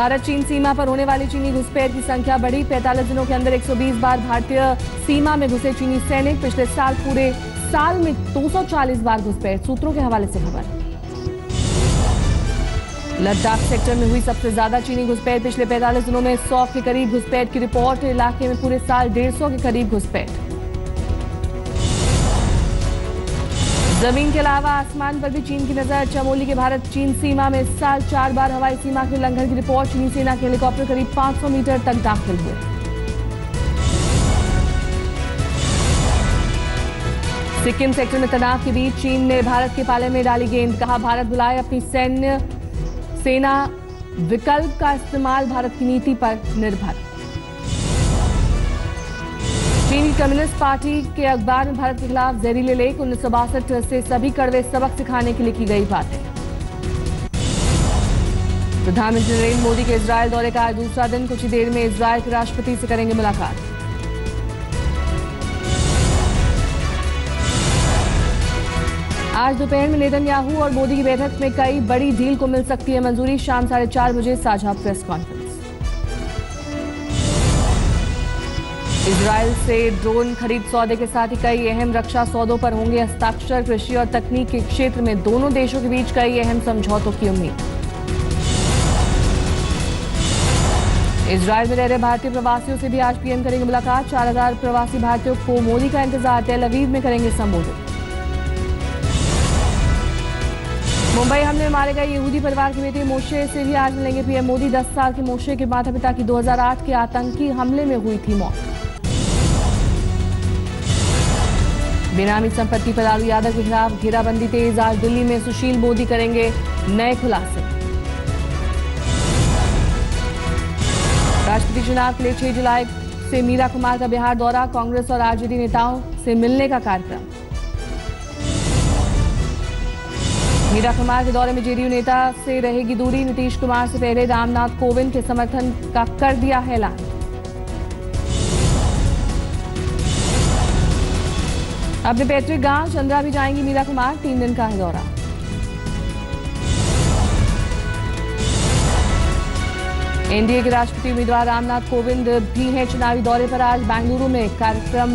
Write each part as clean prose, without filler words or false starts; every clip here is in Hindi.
भारत चीन सीमा पर होने वाली चीनी घुसपैठ की संख्या बढ़ी। 45 दिनों के अंदर 120 बार भारतीय सीमा में घुसे चीनी सैनिक। पिछले साल पूरे साल में 240 बार घुसपैठ। सूत्रों के हवाले से खबर। लद्दाख सेक्टर में हुई सबसे ज्यादा चीनी घुसपैठ। पिछले 45 दिनों में 100 के करीब घुसपैठ की रिपोर्ट। इलाके में पूरे साल 150 के करीब घुसपैठ। जमीन के अलावा आसमान पर भी चीन की नजर। चमोली के भारत चीन सीमा में इस साल 4 बार हवाई सीमा के उल्लंघन की रिपोर्ट। चीनी सेना के हेलीकॉप्टर करीब 500 मीटर तक दाखिल हुए। सिक्किम सेक्टर में तनाव के बीच चीन ने भारत के पाले में डाली गेंद। कहा, भारत बुलाए अपनी सेना विकल्प का इस्तेमाल भारत की नीति पर निर्भर। चीनी कम्युनिस्ट पार्टी के अखबार में भारत के खिलाफ जहरीले लेख। 1962 से सभी कड़वे सबक सिखाने के लिए की गई बातें। प्रधानमंत्री नरेंद्र मोदी के इजरायल दौरे का आज दूसरा दिन। कुछ ही देर में इजरायल के राष्ट्रपति से करेंगे मुलाकात। आज दोपहर में नेतन्याहू और मोदी की बैठक में कई बड़ी डील को मिल सकती है मंजूरी। शाम 4:30 बजे साझा प्रेस कॉन्फ्रेंस। इजरायल से ड्रोन खरीद सौदे के साथ ही कई अहम रक्षा सौदों पर होंगे हस्ताक्षर। कृषि और तकनीक के क्षेत्र में दोनों देशों के बीच कई अहम समझौतों की उम्मीद। इजरायल में रह रहे भारतीय प्रवासियों से भी आज पीएम करेंगे मुलाकात। 4000 प्रवासी भारतीयों को मोदी का इंतजार। तेल अवीव में करेंगे संबोधित। मुंबई हमले में मारे गए यहूदी परिवार के बेटे मोशे से भी आज मिलेंगे पीएम मोदी। 10 साल के मोशे के माता पिता की 2008 के आतंकी हमले में हुई थी मौत। बेनामी संपत्ति पर लालू यादव के खिलाफ घेराबंदी तेज। आज दिल्ली में सुशील मोदी करेंगे नए खुलासे। राष्ट्रपति चुनाव के लिए 6 जुलाई से मीरा कुमार का बिहार दौरा। कांग्रेस और आरजेडी नेताओं से मिलने का कार्यक्रम। मीरा कुमार के दौरे में जेडीयू नेता से रहेगी दूरी। नीतीश कुमार से पहले रामनाथ कोविंद के समर्थन का कर दिया है ऐलान। अपने पैतृक गांव चंद्रा भी जाएंगी मीरा कुमार। 3 दिन का है दौरा। एनडीए के राष्ट्रपति उम्मीदवार रामनाथ कोविंद भी हैं चुनावी दौरे पर। आज बेंगलुरु में कार्यक्रम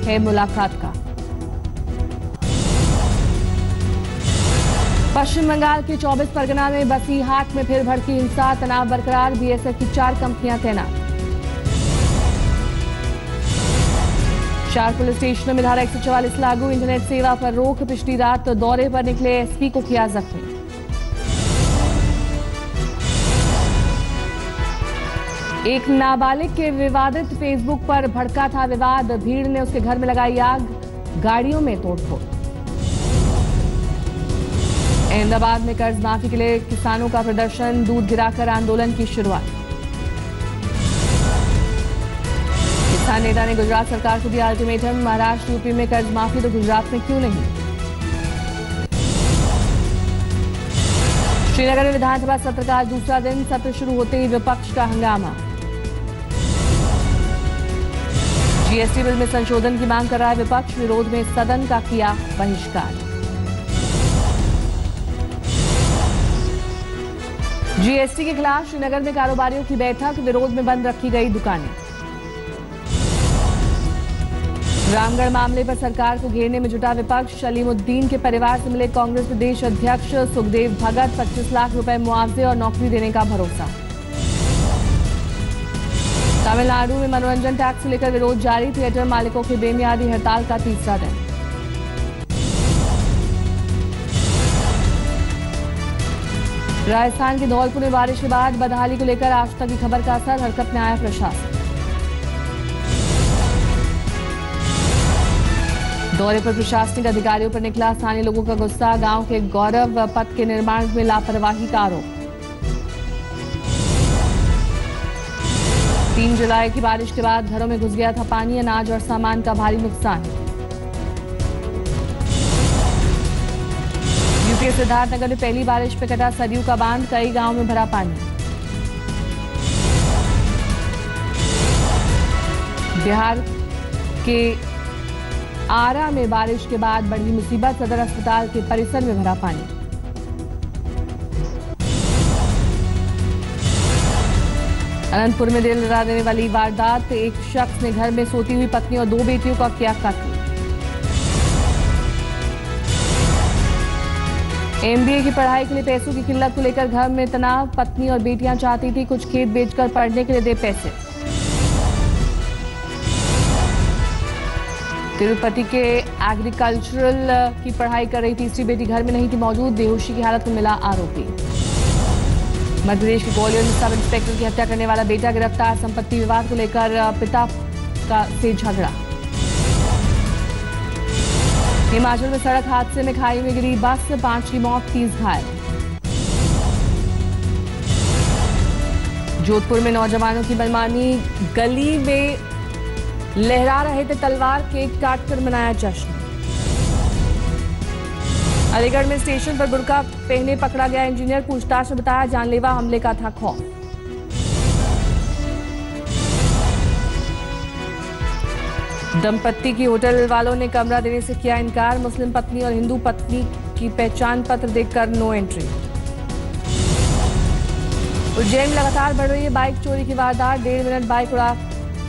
है मुलाकात का। पश्चिम बंगाल के 24 परगना में बसीहाट में फिर भड़की हिंसा। तनाव बरकरार। बीएसएफ की 4 कंपनियां तैनात। 4 पुलिस स्टेशनों में धारा 144 लागू। इंटरनेट सेवा पर रोक। पिछली रात दौरे पर निकले एसपी को किया जख्मी। एक नाबालिग के विवादित फेसबुक पर भड़का था विवाद। भीड़ ने उसके घर में लगाई आग। गाड़ियों में तोड़फोड़। अहमदाबाद में कर्ज माफी के लिए किसानों का प्रदर्शन। दूध गिराकर आंदोलन की शुरुआत। किसान नेता ने गुजरात सरकार को दिया अल्टीमेटम। महाराष्ट्र यूपी में कर्ज माफी तो गुजरात में क्यों नहीं। श्रीनगर में विधानसभा सत्र का आज दूसरा दिन। सत्र शुरू होते ही विपक्ष का हंगामा। जीएसटी बिल में संशोधन की मांग कर रहा है विपक्ष। विरोध में सदन का किया बहिष्कार। जीएसटी के खिलाफ श्रीनगर में कारोबारियों की बैठक। विरोध में बंद रखी गई दुकानें। रामगढ़ मामले पर सरकार को घेरने में जुटा विपक्ष। सलीमुद्दीन के परिवार से मिले कांग्रेस प्रदेश अध्यक्ष सुखदेव भगत। 25 लाख रुपए मुआवजे और नौकरी देने का भरोसा। तमिलनाडु में मनोरंजन टैक्स को लेकर विरोध जारी। थिएटर मालिकों की बेमियादी हड़ताल का तीसरा दिन। राजस्थान के धौलपुर में बारिश के बाद बदहाली को लेकर आज तक की खबर का असर। हरकत में आया प्रशासन। दौरे पर प्रशासनिक अधिकारियों पर निकला स्थानीय लोगों का गुस्सा। गांव के गौरव पथ के निर्माण में लापरवाही का आरोप। 3 जुलाई की बारिश के बाद घरों में घुस गया था पानी। अनाज और सामान का भारी नुकसान। यूपी के सिद्धार्थनगर में पहली बारिश पे कटा सरयू का बांध। कई गांवों में भरा पानी। बिहार के आरा में बारिश के बाद बढ़ी मुसीबत। सदर अस्पताल के परिसर में भरा पानी। अनंतपुर में दिल दहला देने वाली वारदात, एक शख्स ने घर में सोती हुई पत्नी और 2 बेटियों का किया कत्ल। एमबीए की पढ़ाई के लिए पैसों की किल्लत को लेकर घर में तनाव, पत्नी और बेटियां चाहती थी कुछ खेत बेचकर पढ़ने के लिए दे पैसे। तिरुपति के एग्रीकल्चरल की पढ़ाई कर रही तीसरी बेटी घर में नहीं थी मौजूद, बेहोशी की हालत में मिला आरोपी। मध्य प्रदेश के ग्वालियर में सब इंस्पेक्टर की हत्या करने वाला बेटा गिरफ्तार, संपत्ति विवाद को लेकर पिता से झगड़ा। हिमाचल में सड़क हादसे में खाई में गिरी बस, 5 की मौत, 30 घायल। जोधपुर में नौजवानों की मनमानी, गली में लहरा रहे थे तलवार, केक काटकर मनाया जश्न। अलीगढ़ में स्टेशन पर बुर्का पहने पकड़ा गया इंजीनियर, पूछताछ में बताया जानलेवा हमले का था खौफ। दंपत्ति की होटल वालों ने कमरा देने से किया इनकार, मुस्लिम पत्नी और हिंदू पत्नी की पहचान पत्र देखकर नो एंट्री। उज्जैन में लगातार बढ़ रही है बाइक चोरी की वारदात, 1.5 मिनट बाइक उड़ा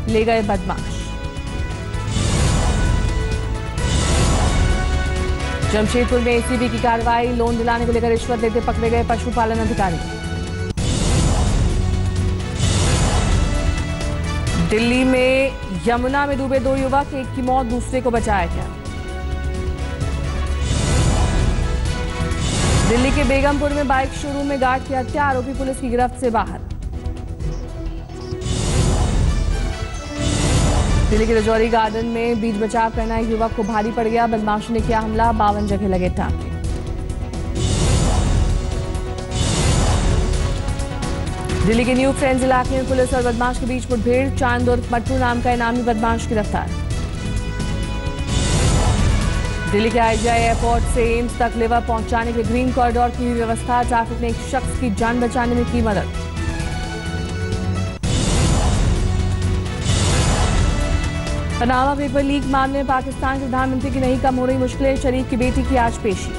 ले गए बदमाश। जमशेदपुर में एसीबी की कार्रवाई, लोन दिलाने को लेकर रिश्वत देते पकड़े गए पशुपालन अधिकारी। दिल्ली में यमुना में डूबे 2 युवक, एक की मौत, दूसरे को बचाया गया। दिल्ली के बेगमपुर में बाइक शोरूम में गार्ड की हत्या, आरोपी पुलिस की गिरफ्त से बाहर। दिल्ली के रजौरी गार्डन में बीच बचाव करना एक युवक को भारी पड़ गया, बदमाशों ने किया हमला, 52 जगह लगे टांके। दिल्ली के न्यू फ्रेंड्स इलाके में पुलिस और बदमाश के बीच मुठभेड़, चांद और मट्टू नाम का इनामी बदमाश गिरफ्तार। दिल्ली के आईजीआई एयरपोर्ट से एम्स तक लिवर पहुंचाने के ग्रीन कॉरिडोर की व्यवस्था, ट्रैफिक ने एक शख्स की जान बचाने में की मदद। पनामा पेपर लीक मामले में पाकिस्तान के प्रधानमंत्री की नहीं कम हो रही मुश्किलें, शरीफ की बेटी की आज पेशी।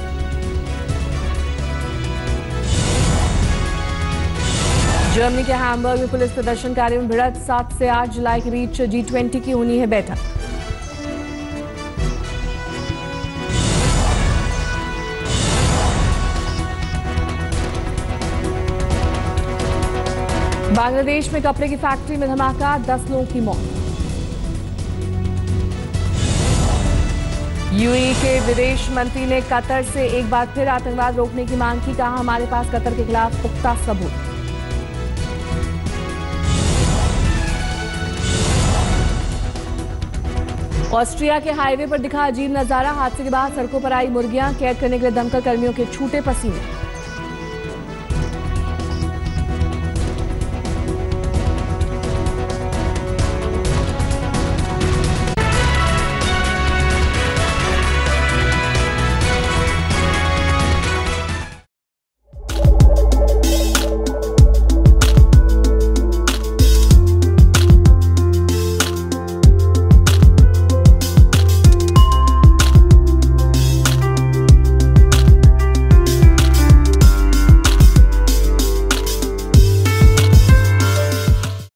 जर्मनी के हैम्बर्ग में पुलिस प्रदर्शनकारियों में भिड़ंत, 7 से 8 जुलाई के बीच G20 की होनी है बैठक। बांग्लादेश में कपड़े की फैक्ट्री में धमाका, 10 लोगों की मौत। यूएई के विदेश मंत्री ने कतर से एक बार फिर आतंकवाद रोकने की मांग की, कहा हमारे पास कतर के खिलाफ पुख्ता सबूत। ऑस्ट्रिया के हाईवे पर दिखा अजीब नजारा, हादसे के बाद सड़कों पर आई मुर्गियां, कैद करने के लिए दमकल कर्मियों के छूटे पसीने।